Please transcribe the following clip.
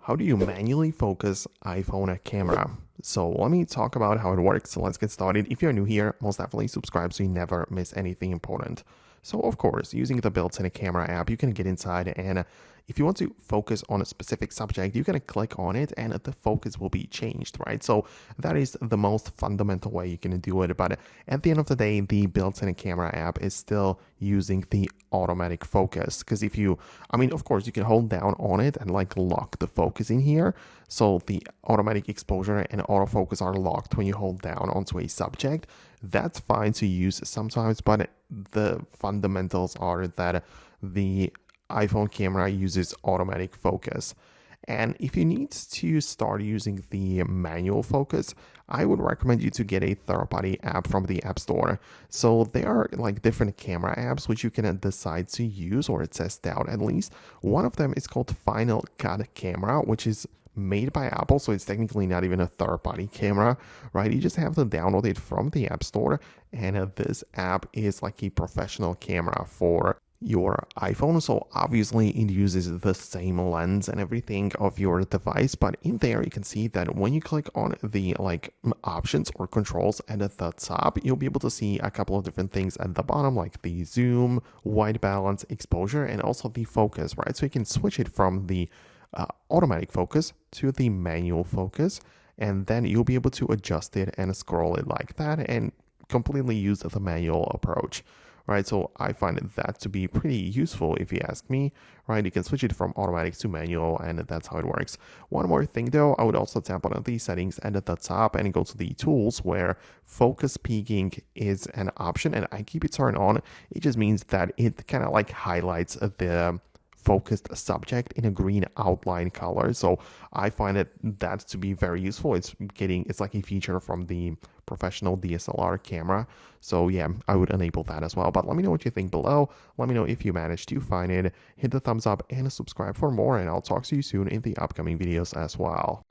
How do you manually focus iPhone camera? So let me talk about how it works. So let's get started. If you're new here, most definitely subscribe so you never miss anything important. So of course, using the built-in camera app, you can get inside and if you want to focus on a specific subject, you can click on it and the focus will be changed, right? So that is the most fundamental way you can do it. But at the end of the day, the built-in camera app is still using the automatic focus. Because of course, you can hold down on it and like lock the focus in here. So the automatic exposure and autofocus are locked when you hold down onto a subject. That's fine to use sometimes, but the fundamentals are that the iPhone camera uses automatic focus. And if you need to start using the manual focus, I would recommend you to get a third-party app from the App Store. So there are like different camera apps which you can decide to use or test out at least. One of them is called Final Cut Camera, which is made by Apple, so it's technically not even a third-party camera, right? You just have to download it from the App Store, and this app is like a professional camera for your iPhone. So obviously it uses the same lens and everything of your device, but in there you can see that when you click on the options or controls at the top, you'll be able to see a couple of different things at the bottom, like the zoom, white balance, exposure, and also the focus, right? So you can switch it from the automatic focus to the manual focus, and then you'll be able to adjust it and scroll it like that and completely use the manual approach. Right, so I find that to be pretty useful if you ask me, right? You can switch it from automatic to manual, and that's how it works. One more thing though, I would also tap on the settings and at the top and go to the tools where focus peaking is an option, and I keep it turned on. It just means that it kind of like highlights the focused subject in a green outline color. So I find that to be very useful. It's like a feature from the professional DSLR camera. So yeah, I would enable that as well. But let me know what you think below. Let me know if you managed to find it. Hit the thumbs up and subscribe for more, and I'll talk to you soon in the upcoming videos as well.